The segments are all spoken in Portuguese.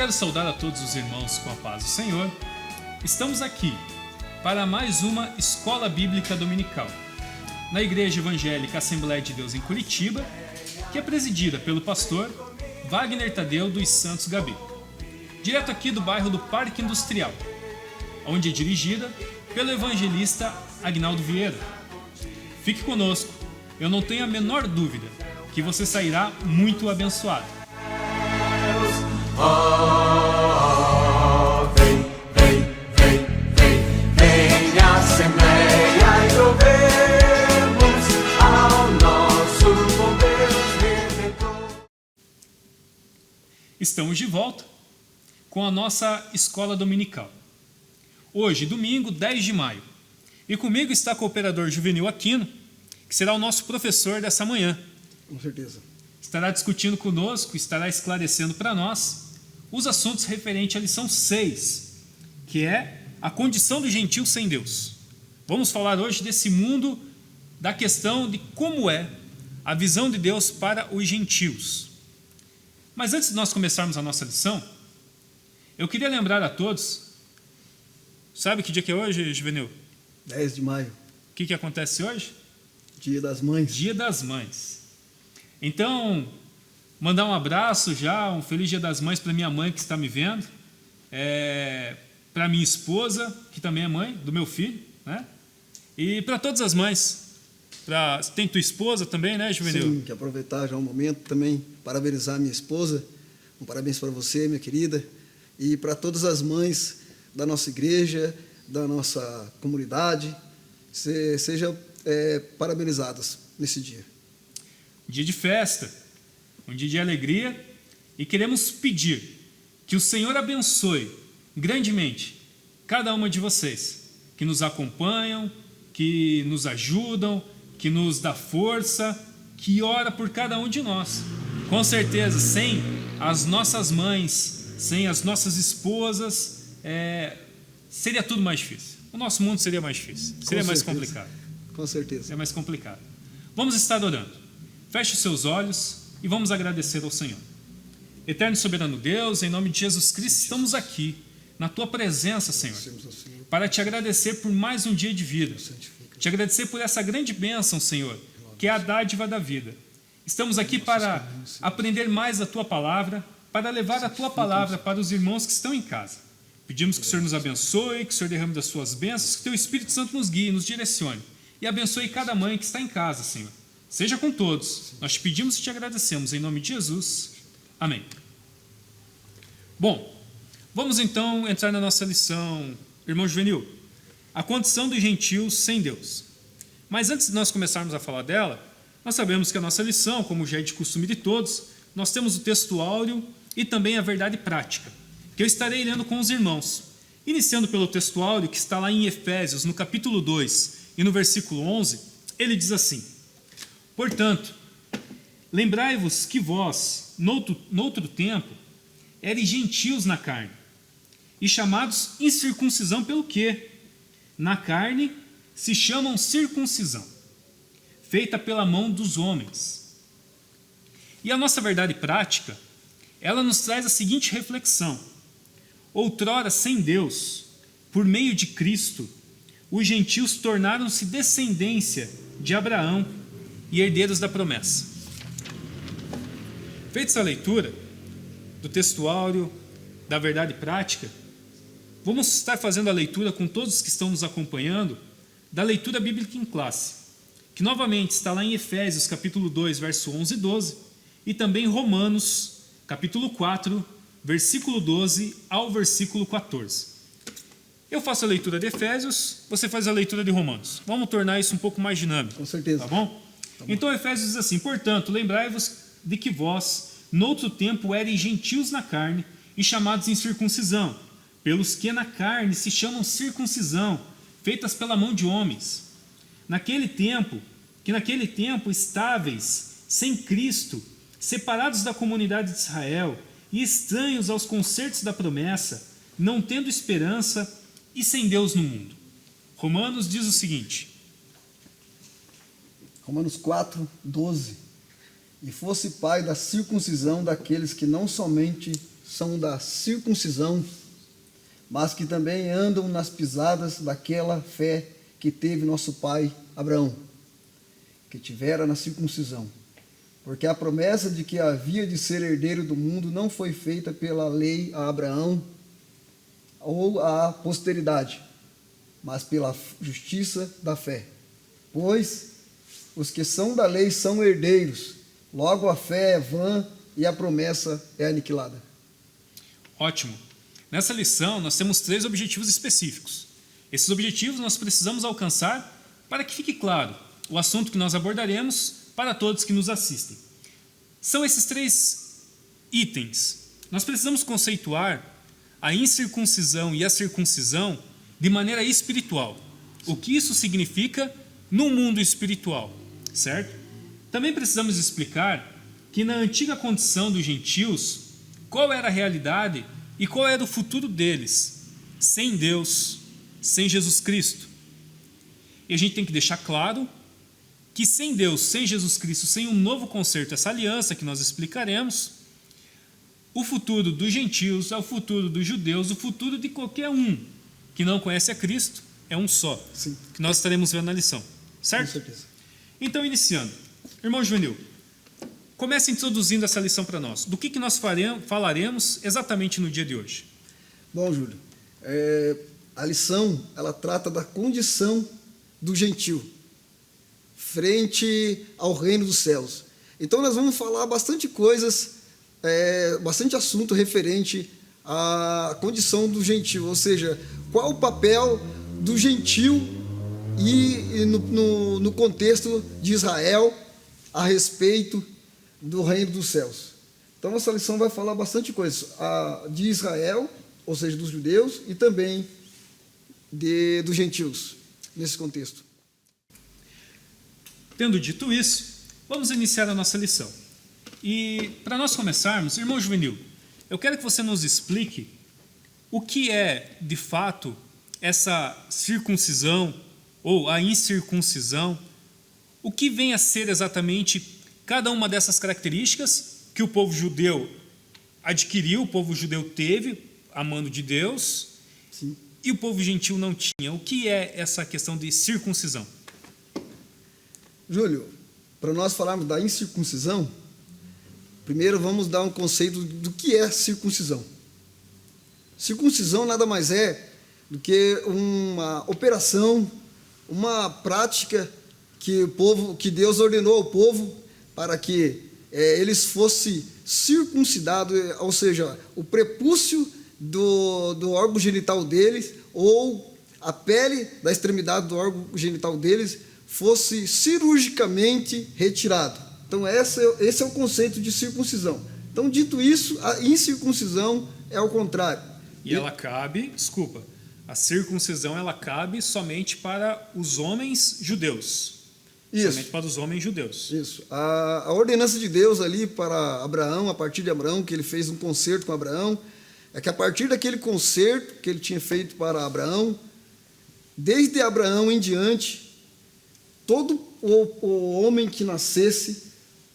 quero saudar a todos os irmãos com a paz do Senhor. Estamos aqui para mais uma Escola Bíblica Dominical, na Igreja Evangélica Assembleia de Deus em Curitiba, que é presidida pelo pastor Wagner Tadeu dos Santos Gabi, direto aqui do bairro do Parque Industrial, onde é dirigida pelo evangelista Agnaldo Vieira. Fique conosco, eu não tenho a menor dúvida que você sairá muito abençoado. Vem Assembleia e louvemos ao nosso bom Deus Redentor. Estamos de volta com a nossa escola dominical. Hoje, domingo, 10 de maio. E comigo está o cooperador Juvenil Aquino, que será o nosso professor dessa manhã. Com certeza. Estará discutindo conosco, estará esclarecendo para nós os assuntos referentes à lição 6, que é a condição do gentio sem Deus. Vamos falar hoje desse mundo, da questão de como é a visão de Deus para os gentios. Mas antes de nós começarmos a nossa lição, eu queria lembrar a todos, sabe que dia que é hoje, Juvenil? 10 de maio, O que acontece hoje? Dia das Mães. Dia das Mães. Então, mandar um abraço já, um feliz Dia das Mães para minha mãe que está me vendo, para minha esposa, que também é mãe do meu filho, né? E para todas as mães. Tem tua esposa também, né, Juvenil? Sim, que aproveitar já um momento também, parabenizar minha esposa. Um parabéns para você, minha querida, e para todas as mães da nossa igreja, da nossa comunidade. Sejam parabenizadas nesse dia. Um dia de festa, um dia de alegria, e queremos pedir que o Senhor abençoe grandemente cada uma de vocês que nos acompanham, que nos ajudam, que nos dá força, que ora por cada um de nós. Com certeza, sem as nossas mães, sem as nossas esposas, seria tudo mais difícil. O nosso mundo seria mais difícil, seria mais complicado. Com certeza. É mais complicado. Vamos estar orando. Feche os seus olhos e vamos agradecer ao Senhor. Eterno e soberano Deus, em nome de Jesus Cristo, estamos aqui, na Tua presença, Senhor, para Te agradecer por mais um dia de vida. Te agradecer por essa grande bênção, Senhor, que é a dádiva da vida. Estamos aqui para aprender mais a Tua palavra, para levar a Tua palavra para os irmãos que estão em casa. Pedimos que o Senhor nos abençoe, que o Senhor derrame das Suas bênçãos, que Teu Espírito Santo nos guie, nos direcione. E abençoe cada mãe que está em casa, Senhor. Seja com todos. Nós te pedimos e te agradecemos em nome de Jesus. Amém. Bom, vamos então entrar na nossa lição, irmão Juvenil. A condição dos gentios sem Deus. Mas antes de nós começarmos a falar dela, nós sabemos que a nossa lição, como já é de costume de todos, nós temos o texto áureo e também a verdade prática, que eu estarei lendo com os irmãos. Iniciando pelo texto áureo, que está lá em Efésios, no capítulo 2, e no versículo 11, ele diz assim: Portanto, lembrai-vos que vós, noutro tempo, eres gentios na carne, e chamados incircuncisão pelo quê? Na carne se chamam circuncisão, feita pela mão dos homens. E a nossa verdade prática, ela nos traz a seguinte reflexão: outrora sem Deus, por meio de Cristo, os gentios tornaram-se descendência de Abraão e herdeiros da promessa. Feita essa leitura do texto áureo, da verdade prática, vamos estar fazendo a leitura com todos que estão nos acompanhando da leitura bíblica em classe, que novamente está lá em Efésios capítulo 2, verso 11 e 12, e também em Romanos capítulo 4, versículo 12 ao versículo 14. Eu faço a leitura de Efésios, você faz a leitura de Romanos. Vamos tornar isso um pouco mais dinâmico. Com certeza. Tá bom? Então Efésios diz assim: Portanto, lembrai-vos de que vós, noutro tempo, ereis gentios na carne e chamados em circuncisão, pelos que na carne se chamam circuncisão, feitas pela mão de homens. Naquele tempo estáveis sem Cristo, separados da comunidade de Israel e estranhos aos concertos da promessa, não tendo esperança e sem Deus no mundo. Romanos diz o seguinte: Romanos 4:12. E fosse pai da circuncisão daqueles que não somente são da circuncisão, mas que também andam nas pisadas daquela fé que teve nosso pai Abraão, que tivera na circuncisão. Porque a promessa de que havia de ser herdeiro do mundo não foi feita pela lei a Abraão ou à posteridade, mas pela justiça da fé. Pois os que são da lei são herdeiros, logo a fé é vã e a promessa é aniquilada. Ótimo. Nessa lição, nós temos 3 objetivos específicos. Esses objetivos nós precisamos alcançar para que fique claro o assunto que nós abordaremos para todos que nos assistem. São esses 3 itens. Nós precisamos conceituar a incircuncisão e a circuncisão de maneira espiritual. O que isso significa no mundo espiritual, certo? Também precisamos explicar que na antiga condição dos gentios, qual era a realidade e qual era o futuro deles, sem Deus, sem Jesus Cristo. E a gente tem que deixar claro que sem Deus, sem Jesus Cristo, sem um novo concerto, essa aliança que nós explicaremos, o futuro dos gentios é o futuro dos judeus, o futuro de qualquer um que não conhece a Cristo é um só. Sim. Que nós estaremos vendo na lição, certo? Com certeza. Então, iniciando. Irmão Juvenil, comece introduzindo essa lição para nós. Do que nós falaremos exatamente no dia de hoje? Bom, Júlio, a lição ela trata da condição do gentio frente ao reino dos céus. Então nós vamos falar bastante coisas, bastante assunto referente à condição do gentio, ou seja, qual o papel do gentio e no contexto de Israel a respeito do reino dos céus. Então essa lição vai falar bastante coisa de Israel, ou seja, dos judeus, e também dos gentios, nesse contexto. Tendo dito isso, vamos iniciar a nossa lição. E para nós começarmos, irmão Juvenil, eu quero que você nos explique o que é, de fato, essa circuncisão ou a incircuncisão, o que vem a ser exatamente cada uma dessas características que o povo judeu adquiriu, o povo judeu teve, amando de Deus, Sim. E o povo gentil não tinha. O que é essa questão de circuncisão? Júlio, para nós falarmos da incircuncisão, primeiro vamos dar um conceito do que é circuncisão. Circuncisão nada mais é do que uma operação, uma prática que Deus ordenou ao povo para que eles fossem circuncidados, ou seja, o prepúcio do órgão genital deles ou a pele da extremidade do órgão genital deles fosse cirurgicamente retirado. Então esse é o conceito de circuncisão. Então, dito isso, a incircuncisão é ao contrário. E ela cabe, a circuncisão ela cabe somente para os homens judeus. Isso. Somente para os homens judeus. Isso. A ordenança de Deus ali para Abraão, a partir de Abraão, que ele fez um concerto com Abraão, é que a partir daquele concerto que ele tinha feito para Abraão, desde Abraão em diante, todo o homem que nascesse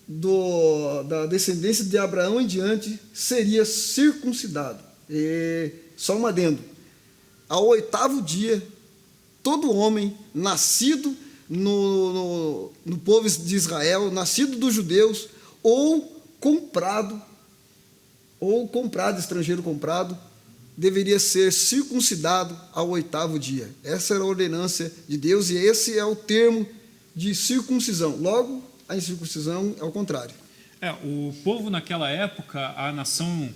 da descendência de Abraão em diante seria circuncidado. E só um adendo. Ao 8º dia, todo homem nascido no povo de Israel, nascido dos judeus, ou comprado, estrangeiro comprado, deveria ser circuncidado ao 8º dia. Essa era a ordenança de Deus e esse é o termo de circuncisão. Logo, a incircuncisão é o contrário. O povo naquela época, a nação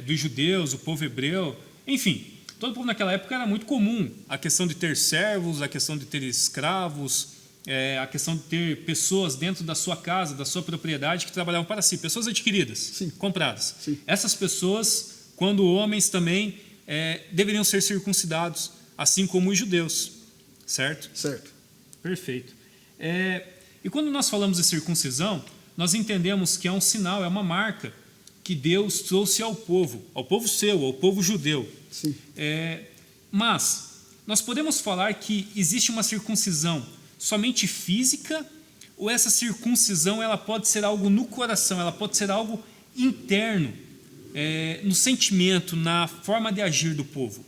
dos judeus, o povo hebreu, enfim, todo povo naquela época era muito comum a questão de ter servos, a questão de ter escravos, a questão de ter pessoas dentro da sua casa, da sua propriedade que trabalhavam para si, pessoas adquiridas, Sim. compradas. Sim. Essas pessoas, quando homens também, deveriam ser circuncidados, assim como os judeus, certo? Certo. Perfeito. E quando nós falamos de circuncisão, nós entendemos que é um sinal, é uma marca que Deus trouxe ao povo seu, ao povo judeu. Sim. Mas nós podemos falar que existe uma circuncisão somente física ou essa circuncisão ela pode ser algo no coração, ela pode ser algo interno, no sentimento, na forma de agir do povo?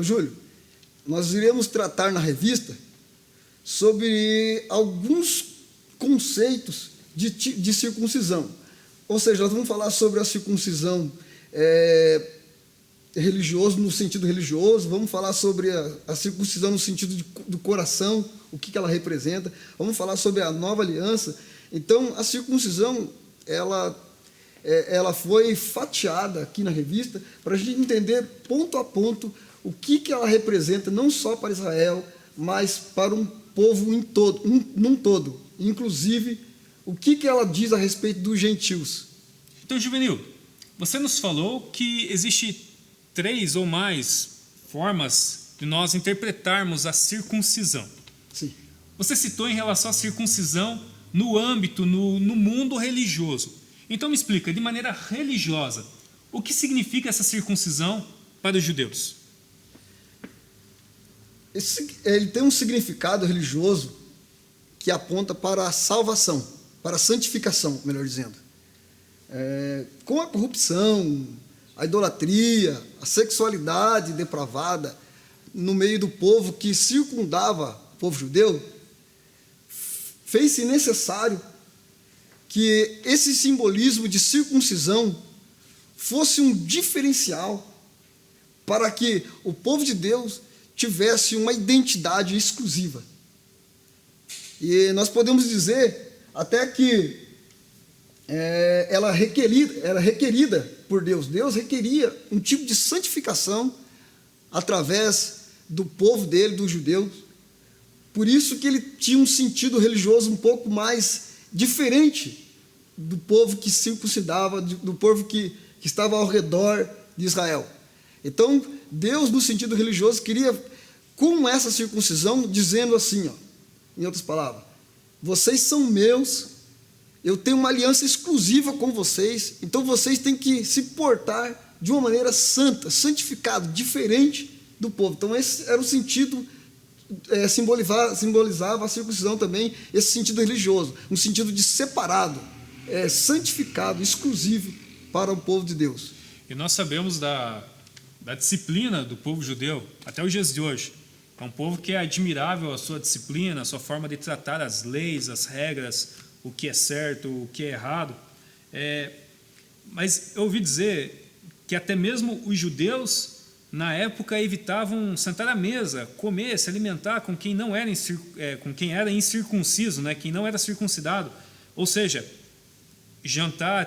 Júlio, nós iremos tratar na revista sobre alguns conceitos de circuncisão. Ou seja, nós vamos falar sobre a circuncisão religioso, no sentido religioso, vamos falar sobre a circuncisão no sentido do coração, o que ela representa, vamos falar sobre a nova aliança. Então, a circuncisão, ela foi fatiada aqui na revista para a gente entender ponto a ponto o que ela representa, não só para Israel, mas para um povo num todo, inclusive o que ela diz a respeito dos gentios. Então, Juvenil, você nos falou que existe 3 ou mais formas de nós interpretarmos a circuncisão. Sim. Você citou em relação à circuncisão no âmbito, no mundo religioso. Então me explica, de maneira religiosa, o que significa essa circuncisão para os judeus? Ele tem um significado religioso que aponta para a salvação, para a santificação, melhor dizendo. Com a corrupção, a idolatria, a sexualidade depravada no meio do povo que circundava o povo judeu, fez-se necessário que esse simbolismo de circuncisão fosse um diferencial para que o povo de Deus tivesse uma identidade exclusiva. E nós podemos dizer até que ela era requerida por Deus. Deus requeria um tipo de santificação através do povo dele, dos judeus. Por isso que ele tinha um sentido religioso um pouco mais diferente do povo que circuncidava, do povo que estava ao redor de Israel. Então, Deus, no sentido religioso, queria, com essa circuncisão, dizendo assim, em outras palavras, vocês são meus, eu tenho uma aliança exclusiva com vocês, então vocês têm que se portar de uma maneira santa, santificado, diferente do povo. Então, esse era o sentido, simbolizava a circuncisão também, esse sentido religioso, um sentido de separado, santificado, exclusivo para o povo de Deus. E nós sabemos da disciplina do povo judeu, até os dias de hoje. É um povo que é admirável a sua disciplina, a sua forma de tratar as leis, as regras, o que é certo, o que é errado. Mas eu ouvi dizer que até mesmo os judeus, na época, evitavam sentar à mesa, comer, se alimentar com quem não era, com quem era incircunciso, né? Quem não era circuncidado. Ou seja,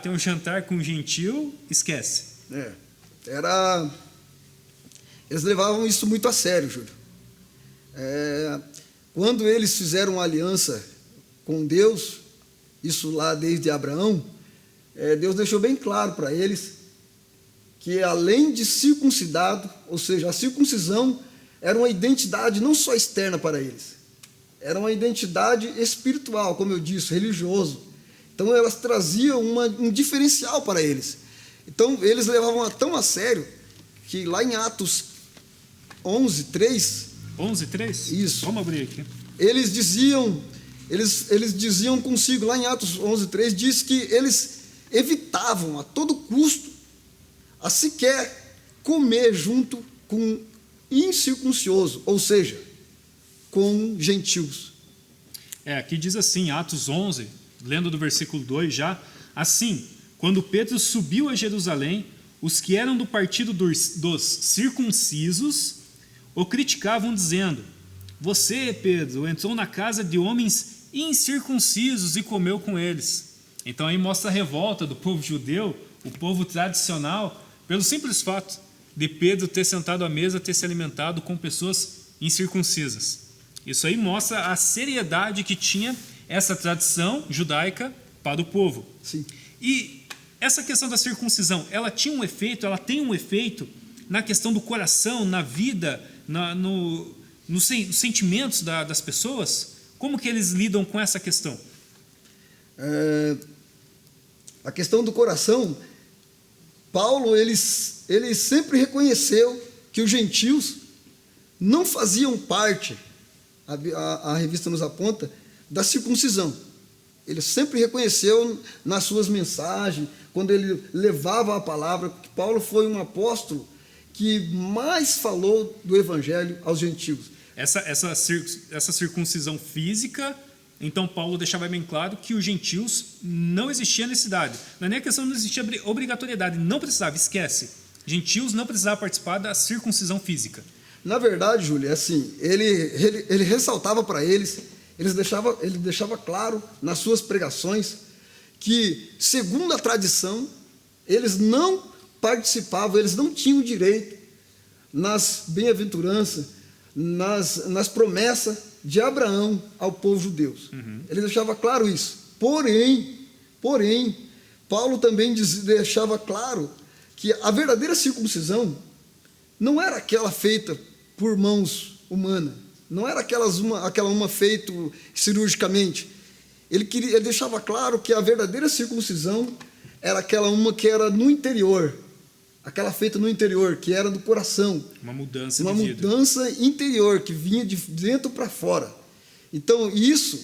ter um jantar com um gentil, esquece. Eles levavam isso muito a sério, Júlio. Quando eles fizeram uma aliança com Deus, isso lá desde Abraão, Deus deixou bem claro para eles que, além de circuncidado, ou seja, a circuncisão era uma identidade não só externa para eles, era uma identidade espiritual, como eu disse, religioso. Então, elas traziam um diferencial para eles. Então, eles levavam tão a sério que lá em Atos 11:3... 11:3? Isso. Vamos abrir aqui. Eles diziam consigo, lá em Atos 11:3, diz que eles evitavam a todo custo a sequer comer junto com incircuncioso, ou seja, com gentios. Aqui diz assim, Atos 11, lendo do versículo 2 já, assim, quando Pedro subiu a Jerusalém, os que eram do partido dos circuncisos o criticavam, dizendo, você, Pedro, entrou na casa de homens incircuncisos e comeu com eles. Então aí mostra a revolta do povo judeu, o povo tradicional, pelo simples fato de Pedro ter sentado à mesa, ter se alimentado com pessoas incircuncisas. Isso aí mostra a seriedade que tinha essa tradição judaica para o povo. Sim. E essa questão da circuncisão, ela tem um efeito na questão do coração, na vida, nos sentimentos das pessoas? Como que eles lidam com essa questão? A questão do coração, Paulo, ele sempre reconheceu que os gentios não faziam parte, a revista nos aponta, da circuncisão. Ele sempre reconheceu nas suas mensagens, quando ele levava a palavra, que Paulo foi um apóstolo que mais falou do evangelho aos gentios. Essa circuncisão física, então Paulo deixava bem claro que os gentios não existia necessidade. Não é nem a questão, não existia obrigatoriedade, não precisava, esquece. Gentios não precisavam participar da circuncisão física. Na verdade, Júlio, é assim, ele ressaltava para eles, ele deixava claro nas suas pregações que, segundo a tradição, eles não participavam, eles não tinham direito nas bem-aventuranças, nas promessas de Abraão ao povo judeu. Ele deixava claro isso. Porém, Paulo também deixava claro que a verdadeira circuncisão não era aquela feita por mãos humanas, não era aquela uma feita cirurgicamente. Ele deixava claro que a verdadeira circuncisão era aquela uma que era no interior, aquela feita no interior, que era do coração. Uma mudança Uma de vida. mudança interior, que vinha de dentro para fora. Então, isso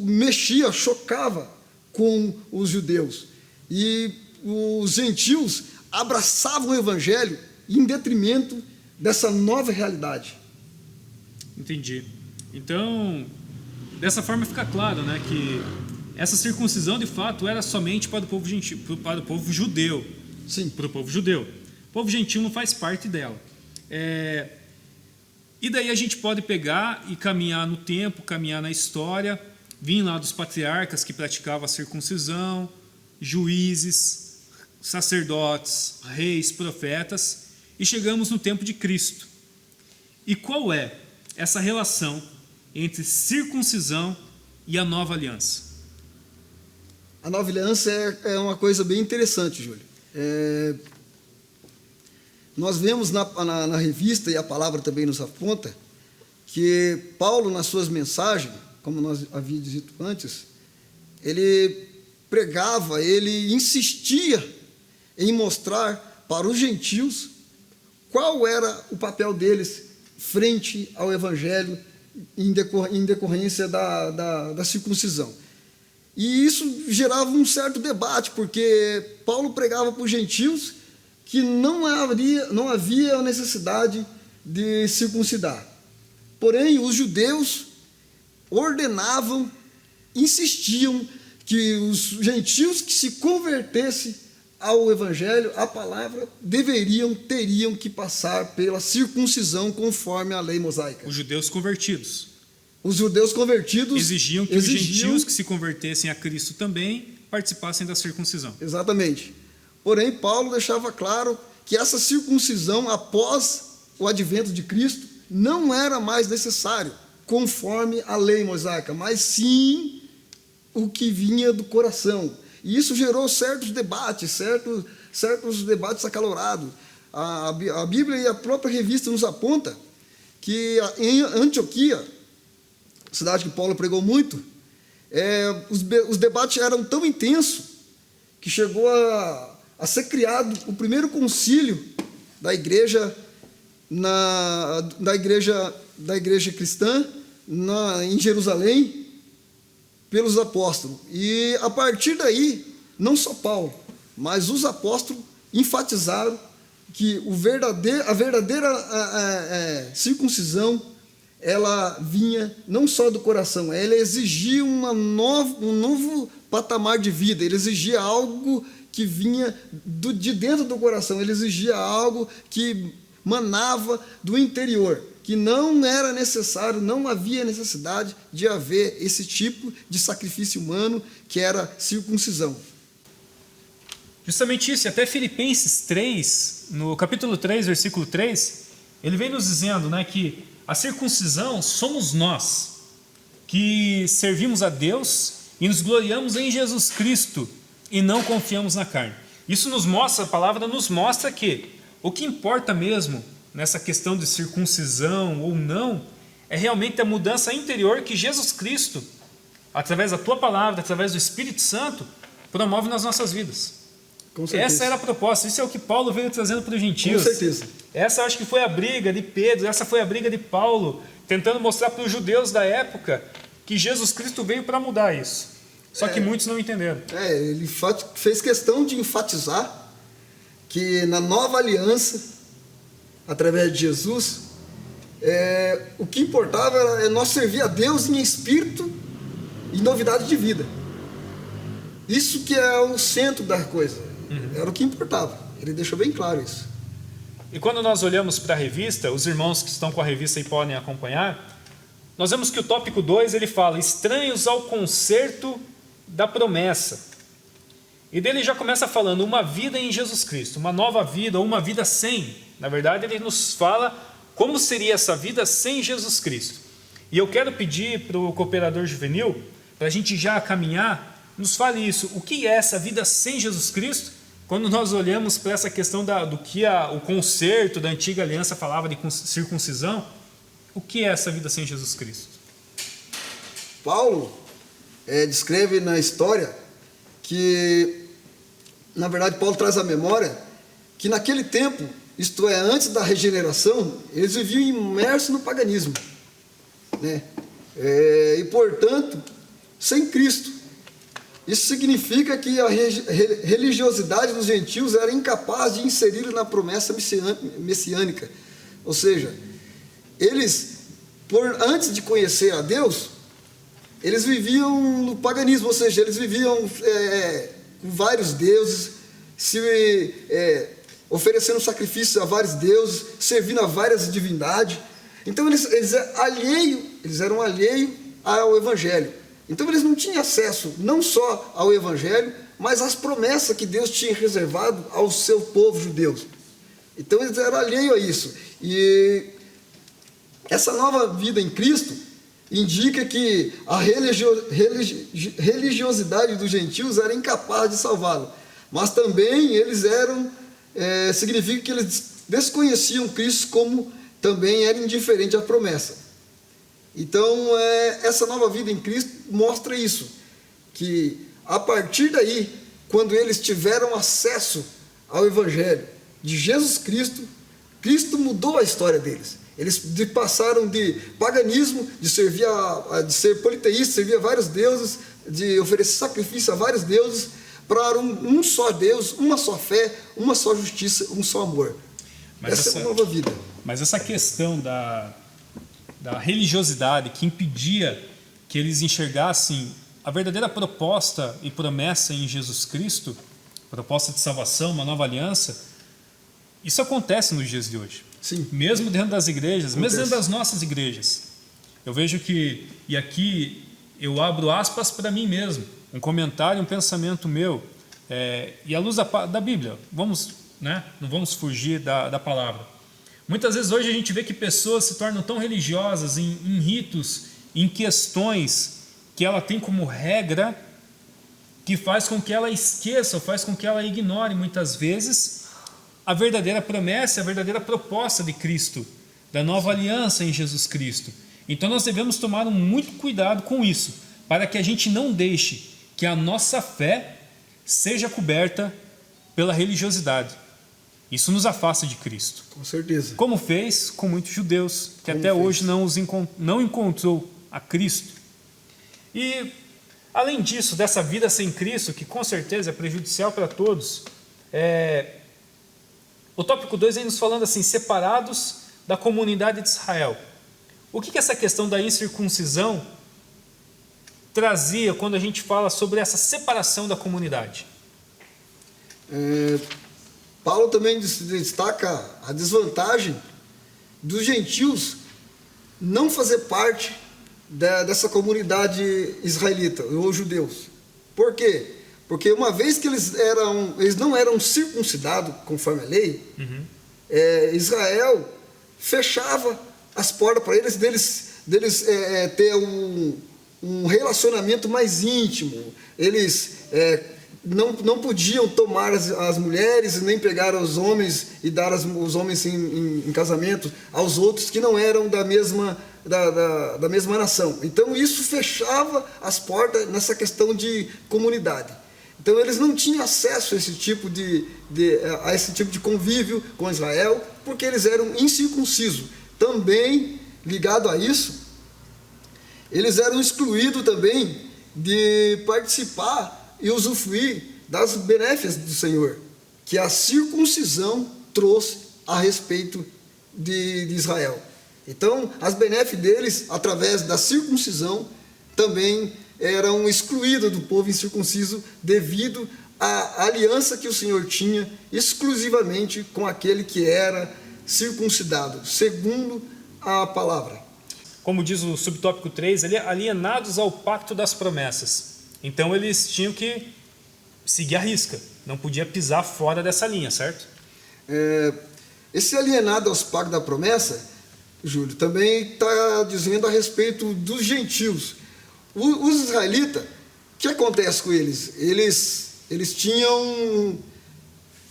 mexia, chocava com os judeus. E os gentios abraçavam o evangelho em detrimento dessa nova realidade. Entendi. Então, dessa forma fica claro, né, que essa circuncisão de fato era somente para o povo gentil, para o povo judeu. Sim. Para o povo judeu. O povo gentil não faz parte dela. E daí a gente pode pegar e caminhar no tempo, caminhar na história, vir lá dos patriarcas que praticavam a circuncisão, juízes, sacerdotes, reis, profetas, e chegamos no tempo de Cristo. E qual é essa relação entre circuncisão e a nova aliança? A nova aliança é uma coisa bem interessante, Júlio. Nós vemos na revista, e a palavra também nos aponta, que Paulo, nas suas mensagens, como nós havíamos dito antes, ele pregava, ele insistia em mostrar para os gentios qual era o papel deles frente ao evangelho em decorrência da circuncisão. E isso gerava um certo debate, porque Paulo pregava para os gentios que não havia necessidade de circuncidar. Porém, os judeus ordenavam, insistiam que os gentios que se convertessem ao evangelho, à palavra, teriam que passar pela circuncisão conforme a lei mosaica. Os judeus convertidos. Os judeus convertidos exigiam que os gentios que se convertessem a Cristo também participassem da circuncisão. Exatamente. Porém, Paulo deixava claro que essa circuncisão, após o advento de Cristo, não era mais necessário, conforme a lei mosaica, mas sim o que vinha do coração. E isso gerou certos debates acalorados. A Bíblia e a própria revista nos aponta que em Antioquia, cidade que Paulo pregou muito, os debates eram tão intensos que chegou a ser criado o primeiro concílio da igreja cristã em Jerusalém pelos apóstolos. E a partir daí, não só Paulo, mas os apóstolos enfatizaram que a verdadeira circuncisão, ela vinha não só do coração, ela exigia um novo patamar de vida, ele exigia algo que vinha de dentro do coração, ele exigia algo que manava do interior, que não era necessário, não havia necessidade de haver esse tipo de sacrifício humano que era circuncisão. Justamente isso, e até Filipenses 3, no capítulo 3, versículo 3, ele vem nos dizendo, né, que a circuncisão somos nós, que servimos a Deus e nos gloriamos em Jesus Cristo e não confiamos na carne. Isso nos mostra, a palavra nos mostra que o que importa mesmo nessa questão de circuncisão ou não é realmente a mudança interior que Jesus Cristo, através da tua palavra, através do Espírito Santo, promove nas nossas vidas. Com certeza. Essa era a proposta, isso é o que Paulo veio trazendo para os gentios. Com certeza. Essa acho que foi a briga de Pedro, essa foi a briga de Paulo, tentando mostrar para os judeus da época que Jesus Cristo veio para mudar isso. Só que muitos não entenderam. Ele fez questão de enfatizar que na nova aliança, através de Jesus, o que importava era nós servir a Deus em espírito e novidade de vida. Isso que é o centro da coisa. Era o que importava. Ele deixou bem claro isso. E quando nós olhamos para a revista, os irmãos que estão com a revista e podem acompanhar, nós vemos que o tópico 2 ele fala estranhos ao concerto da promessa. E dele já começa falando uma vida em Jesus Cristo, uma nova vida ou uma vida sem. Na verdade, ele nos fala como seria essa vida sem Jesus Cristo. E eu quero pedir para o cooperador juvenil, para a gente já caminhar, nos fale isso. O que é essa vida sem Jesus Cristo? Quando nós olhamos para essa questão do que o concerto da antiga aliança falava de circuncisão, o que é essa vida sem Jesus Cristo? Paulo descreve na história que, na verdade, Paulo traz à memória que naquele tempo, isto é, antes da regeneração, eles viviam imersos no paganismo, né? E, portanto, sem Cristo. Isso significa que a religiosidade dos gentios era incapaz de inserir na promessa messiânica. Ou seja, eles, antes de conhecer a Deus, eles viviam no paganismo, ou seja, eles viviam com vários deuses, oferecendo sacrifícios a vários deuses, servindo a várias divindades. Então eles eram alheios ao Evangelho. Então eles não tinham acesso não só ao Evangelho, mas às promessas que Deus tinha reservado ao seu povo judeu. Então eles eram alheios a isso. E essa nova vida em Cristo indica que a religiosidade dos gentios era incapaz de salvá-lo. Mas também eles significa que eles desconheciam Cristo, como também era indiferente à promessa. Então, essa nova vida em Cristo mostra isso, que a partir daí, quando eles tiveram acesso ao Evangelho de Jesus Cristo, Cristo mudou a história deles. Eles passaram de paganismo, de ser politeístas, servir a vários deuses, de oferecer sacrifício a vários deuses, para um só Deus, uma só fé, uma só justiça, um só amor. Essa é uma nova vida. Mas essa questão da religiosidade que impedia que eles enxergassem a verdadeira proposta e promessa em Jesus Cristo, proposta de salvação, uma nova aliança, isso acontece nos dias de hoje. Sim. Mesmo dentro das igrejas, acontece. mesmo dentro das nossas igrejas. Eu vejo que, e aqui eu abro aspas para mim mesmo, um comentário, um pensamento meu, e à luz da Bíblia, não vamos fugir da palavra. Muitas vezes hoje a gente vê que pessoas se tornam tão religiosas em ritos, em questões que ela tem como regra, que faz com que ela esqueça, ou faz com que ela ignore muitas vezes a verdadeira promessa, a verdadeira proposta de Cristo, da nova aliança em Jesus Cristo. Então nós devemos tomar muito cuidado com isso, para que a gente não deixe que a nossa fé seja coberta pela religiosidade. Isso nos afasta de Cristo. Com certeza. Como fez com muitos judeus, que até hoje não encontrou a Cristo. E, além disso, dessa vida sem Cristo, que com certeza é prejudicial para todos, o tópico 2 vem nos falando assim, separados da comunidade de Israel. O que essa questão da incircuncisão trazia quando a gente fala sobre essa separação da comunidade? Paulo também destaca a desvantagem dos gentios não fazer parte dessa comunidade israelita, ou judeus. Por quê? Porque uma vez que eles não eram circuncidados conforme a lei, Israel fechava as portas para deles ter um relacionamento mais íntimo. Eles não podiam tomar as mulheres, nem pegar os homens e dar os homens em casamento aos outros que não eram da mesma nação. Então isso fechava as portas nessa questão de comunidade. Então eles não tinham acesso a esse tipo de convívio com Israel, porque eles eram incircuncisos. Também ligado a isso, eles eram excluídos também de participar e usufruir das benéficas do Senhor, que a circuncisão trouxe a respeito de Israel. Então, as benéficas deles, através da circuncisão, também eram excluídas do povo incircunciso devido à aliança que o Senhor tinha exclusivamente com aquele que era circuncidado, segundo a palavra. Como diz o subtópico 3, alienados ao pacto das promessas. Então eles tinham que seguir a risca, não podia pisar fora dessa linha, certo? Esse alienado aos pactos da promessa, Júlio, também está dizendo a respeito dos gentios. Os israelitas, o que acontece com eles? Eles tinham...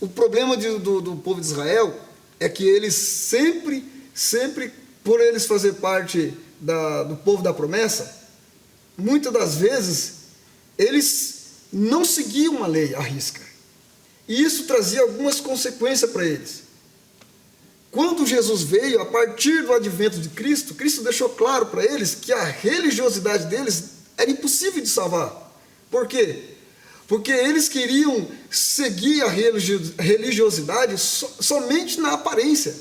O problema do povo de Israel é que eles sempre, por eles fazer parte do povo da promessa, muitas das vezes, eles não seguiam a lei à risca. E isso trazia algumas consequências para eles. Quando Jesus veio, a partir do advento de Cristo, Cristo deixou claro para eles que a religiosidade deles era impossível de salvar. Por quê? Porque eles queriam seguir a religiosidade somente na aparência,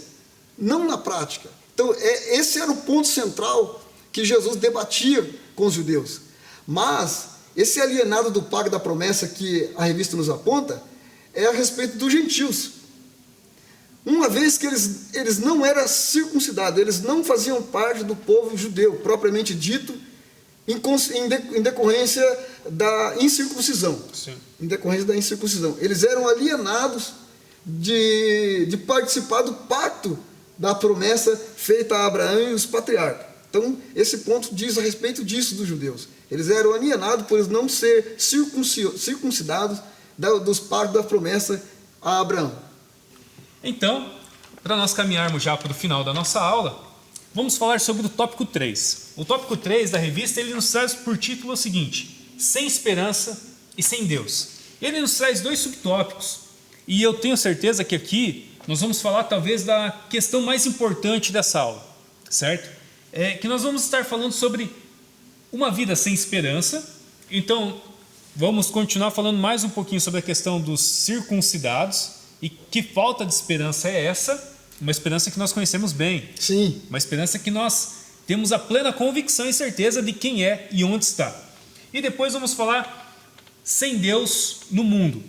não na prática. Então, esse era o ponto central que Jesus debatia com os judeus. Mas, esse alienado do pacto da promessa que a revista nos aponta, é a respeito dos gentios. Uma vez que eles não eram circuncidados, eles não faziam parte do povo judeu, propriamente dito, em decorrência da incircuncisão. Sim. Em decorrência da incircuncisão. Eles eram alienados de participar do pacto da promessa feita a Abraão e os patriarcas. Então, esse ponto diz a respeito disso dos judeus. Eles eram alienados por eles não ser circuncidados dos pactos da promessa a Abraão. Então, para nós caminharmos já para o final da nossa aula, vamos falar sobre o tópico 3. O tópico 3 da revista, ele nos traz por título o seguinte: sem esperança e sem Deus. Ele nos traz 2 subtópicos, e eu tenho certeza que aqui nós vamos falar talvez da questão mais importante dessa aula, certo? Que nós vamos estar falando sobre uma vida sem esperança. Então, vamos continuar falando mais um pouquinho sobre a questão dos circuncidados, e que falta de esperança é essa? Uma esperança que nós conhecemos bem. Sim. Uma esperança que nós temos a plena convicção e certeza de quem é e onde está. E depois vamos falar sem Deus no mundo.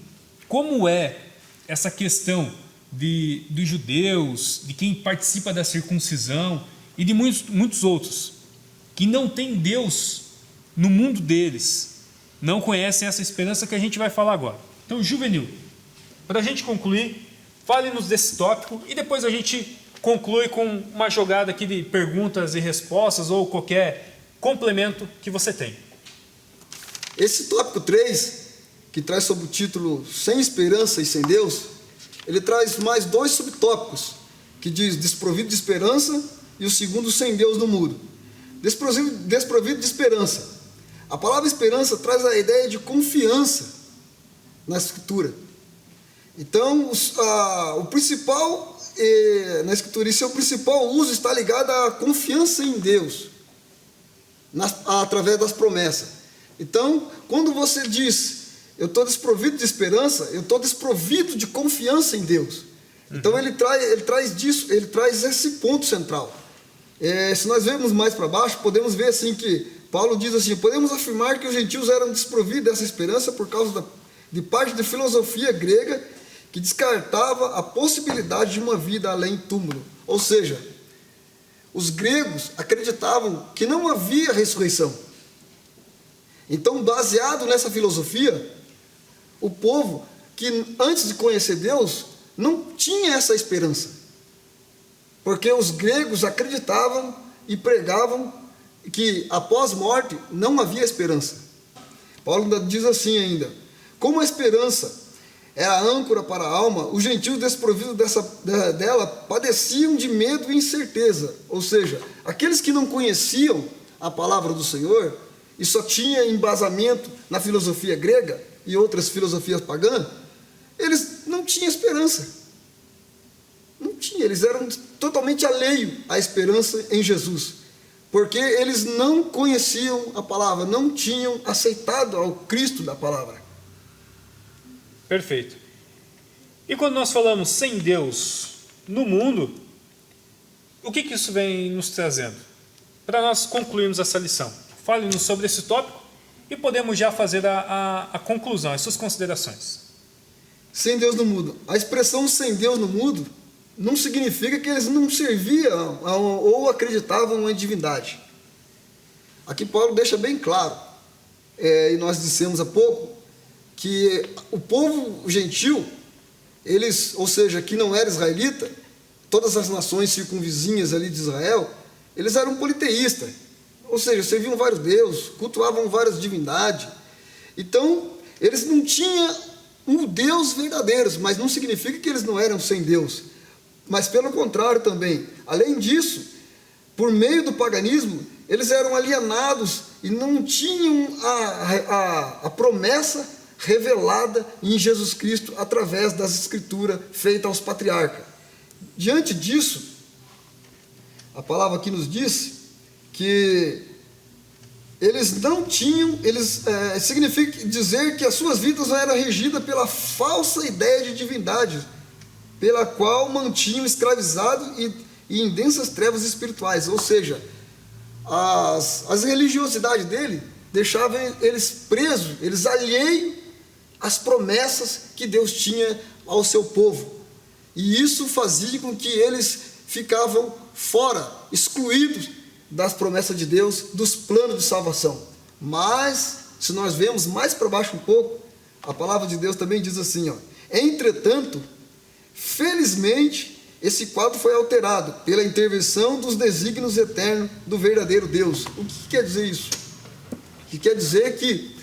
Como é essa questão dos judeus, de quem participa da circuncisão e de muitos outros, que não tem Deus no mundo deles, não conhecem essa esperança que a gente vai falar agora. Então, Juvenil, para a gente concluir, fale-nos desse tópico e depois a gente conclui com uma jogada aqui de perguntas e respostas ou qualquer complemento que você tem. Esse tópico 3, que traz sob o título Sem Esperança e Sem Deus, ele traz mais 2 subtópicos, que diz desprovido de esperança e o segundo sem Deus no mundo. Desprovido de esperança. A palavra esperança traz a ideia de confiança na Escritura. Então, o principal, na Escritura, seu principal uso está ligado à confiança em Deus, através das promessas. Então, quando você diz, eu estou desprovido de esperança, eu estou desprovido de confiança em Deus. Então, ele traz esse ponto central. Se nós vermos mais para baixo, podemos ver assim que Paulo diz assim: podemos afirmar que os gentios eram desprovidos dessa esperança por causa de parte da filosofia grega que descartava a possibilidade de uma vida além do túmulo. Ou seja, os gregos acreditavam que não havia ressurreição. Então, baseado nessa filosofia, o povo que antes de conhecer Deus não tinha essa esperança. Porque os gregos acreditavam e pregavam que após morte não havia esperança. Paulo diz assim ainda: como a esperança é a âncora para a alma, os gentios desprovidos dela padeciam de medo e incerteza. Ou seja, aqueles que não conheciam a palavra do Senhor e só tinha embasamento na filosofia grega e outras filosofias pagãs, eles não tinham esperança. Não tinha, eles eram totalmente alheios à esperança em Jesus. porque eles não conheciam a palavra, não tinham aceitado ao Cristo da palavra. Perfeito. E quando nós falamos sem Deus no mundo, o que isso vem nos trazendo? Para nós concluirmos essa lição, fale-nos sobre esse tópico e podemos já fazer a conclusão, as suas considerações. Sem Deus no mundo. A expressão sem Deus no mundo não significa que eles não serviam ou acreditavam em divindade. Aqui Paulo deixa bem claro, e nós dissemos há pouco, que o povo gentil, eles, ou seja, que não era israelita, todas as nações circunvizinhas ali de Israel, eles eram politeístas, ou seja, serviam vários deuses, cultuavam várias divindades. Então, eles não tinham um Deus verdadeiro, mas não significa que eles não eram sem Deus. Mas pelo contrário também, além disso, por meio do paganismo, eles eram alienados e não tinham a promessa revelada em Jesus Cristo através das escrituras feitas aos patriarcas. Diante disso, a palavra aqui nos diz que eles não tinham, significa dizer que as suas vidas eram regidas pela falsa ideia de divindade, pela qual mantinham escravizados e em densas trevas espirituais, ou seja, as religiosidades dele deixavam eles presos, eles alheios às promessas que Deus tinha ao seu povo, e isso fazia com que eles ficavam fora, excluídos das promessas de Deus, dos planos de salvação. Mas, se nós vemos mais para baixo um pouco, a palavra de Deus também diz assim, entretanto, felizmente, esse quadro foi alterado pela intervenção dos desígnios eternos do verdadeiro Deus. O que quer dizer isso? Que quer dizer que,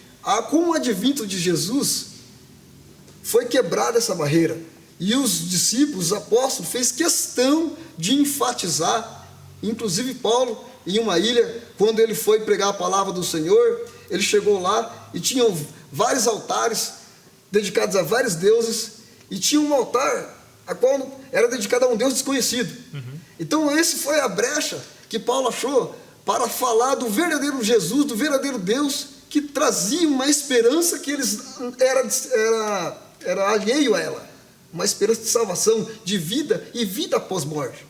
com o advento de Jesus, foi quebrada essa barreira. E os discípulos, os apóstolos, fez questão de enfatizar, inclusive Paulo, em uma ilha, quando ele foi pregar a palavra do Senhor, ele chegou lá e tinham vários altares dedicados a vários deuses, e tinha um altar a qual era dedicado a um Deus desconhecido. Então, esse foi a brecha que Paulo achou para falar do verdadeiro Jesus, do verdadeiro Deus, que trazia uma esperança que eles era alheio a ela, uma esperança de salvação, de vida e vida após morte.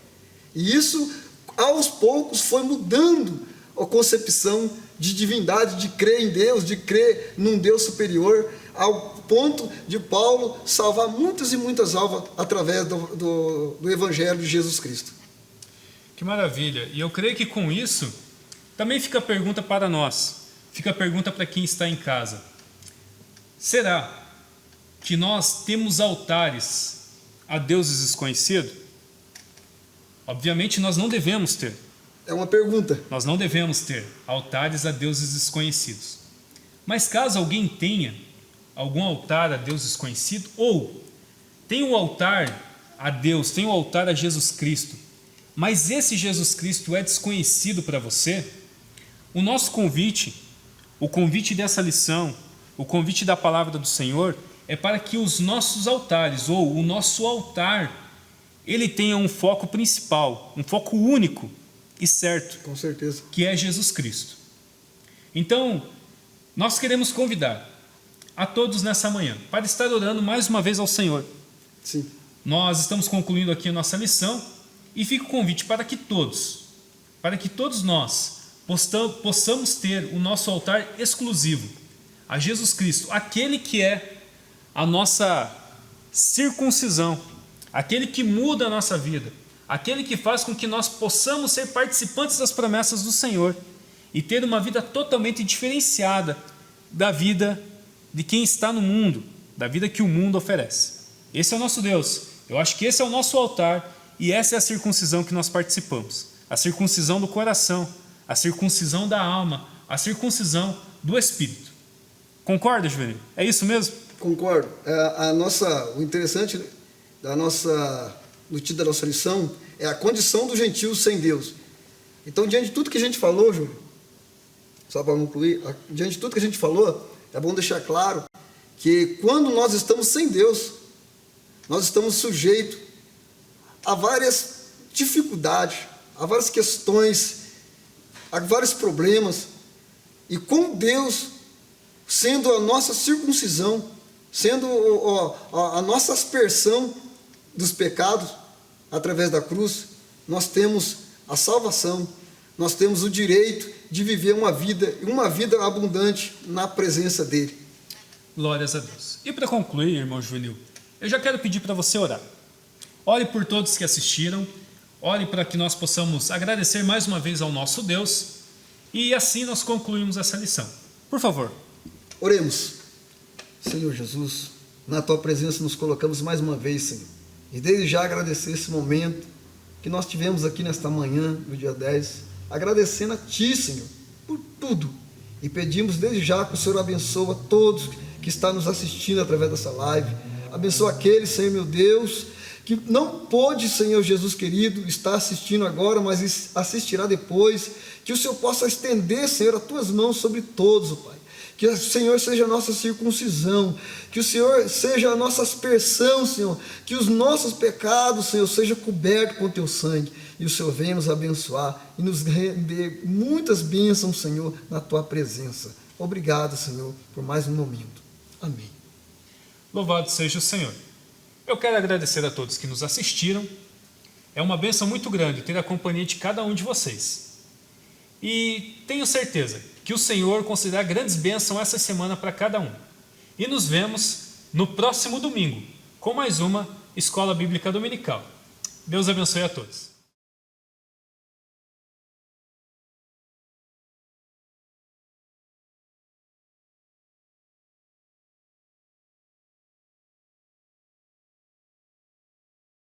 E isso, aos poucos, foi mudando a concepção de divindade, de crer em Deus, de crer num Deus superior, ao ponto de Paulo salvar muitas e muitas almas através do Evangelho de Jesus Cristo. Que maravilha! E eu creio que com isso também fica a pergunta para nós, fica a pergunta para quem está em casa. Será que nós temos altares a deuses desconhecidos? Obviamente nós não devemos ter. É uma pergunta. Nós não devemos ter altares a deuses desconhecidos. Mas caso alguém tenha algum altar a Deus desconhecido, ou tem um altar a Deus, tem um altar a Jesus Cristo, mas esse Jesus Cristo é desconhecido para você, o nosso convite, o convite dessa lição, o convite da palavra do Senhor, é para que os nossos altares, ou o nosso altar, ele tenha um foco principal, um foco único e certo, Com certeza. que é Jesus Cristo. Então, nós queremos convidar a todos nessa manhã para estar orando mais uma vez ao Senhor. Sim. Nós estamos concluindo aqui a nossa lição e fica o convite para que todos nós possamos ter o nosso altar exclusivo a Jesus Cristo, aquele que é a nossa circuncisão, aquele que muda a nossa vida, aquele que faz com que nós possamos ser participantes das promessas do Senhor e ter uma vida totalmente diferenciada da vida de quem está no mundo, da vida que o mundo oferece. Esse é o nosso Deus. Eu acho que esse é o nosso altar e essa é a circuncisão que nós participamos. A circuncisão do coração, a circuncisão da alma, a circuncisão do espírito. Concorda, Juvenil? É isso mesmo? Concordo. O interessante no título da nossa lição é a condição do gentio sem Deus. Então, diante de tudo que a gente falou, Júlio, só para concluir, diante de tudo que a gente falou, é bom deixar claro que quando nós estamos sem Deus, nós estamos sujeitos a várias dificuldades, a várias questões há vários problemas, e com Deus sendo a nossa circuncisão, sendo a nossa aspersão dos pecados através da cruz, nós temos a salvação, nós temos o direito de viver uma vida abundante na presença dele. Glórias a Deus. E para concluir, irmão Juvenil, eu já quero pedir para você orar. Ore por todos que assistiram, ore para que nós possamos agradecer mais uma vez ao nosso Deus, e assim nós concluímos essa lição. Por favor. Oremos. Senhor Jesus, na Tua presença nos colocamos mais uma vez, Senhor. E desde já agradecer esse momento que nós tivemos aqui nesta manhã, no dia 10, agradecendo a Ti, Senhor, por tudo. E pedimos desde já que o Senhor abençoe a todos que estão nos assistindo através dessa live. Abençoa aquele, Senhor meu Deus, que não pôde, Senhor Jesus querido, estar assistindo agora, mas assistirá depois. Que o Senhor possa estender, Senhor, as Tuas mãos sobre todos, ó Pai. Que o Senhor seja a nossa circuncisão, que o Senhor seja a nossa aspersão, Senhor, que os nossos pecados, Senhor, sejam cobertos com Teu sangue, e o Senhor venha nos abençoar e nos render muitas bênçãos, Senhor, na Tua presença. Obrigado, Senhor, por mais um momento. Amém. Louvado seja o Senhor. Eu quero agradecer a todos que nos assistiram. É uma bênção muito grande ter a companhia de cada um de vocês. E tenho certeza que o Senhor concederá grandes bênçãos essa semana para cada um. E nos vemos no próximo domingo com mais uma Escola Bíblica Dominical. Deus abençoe a todos.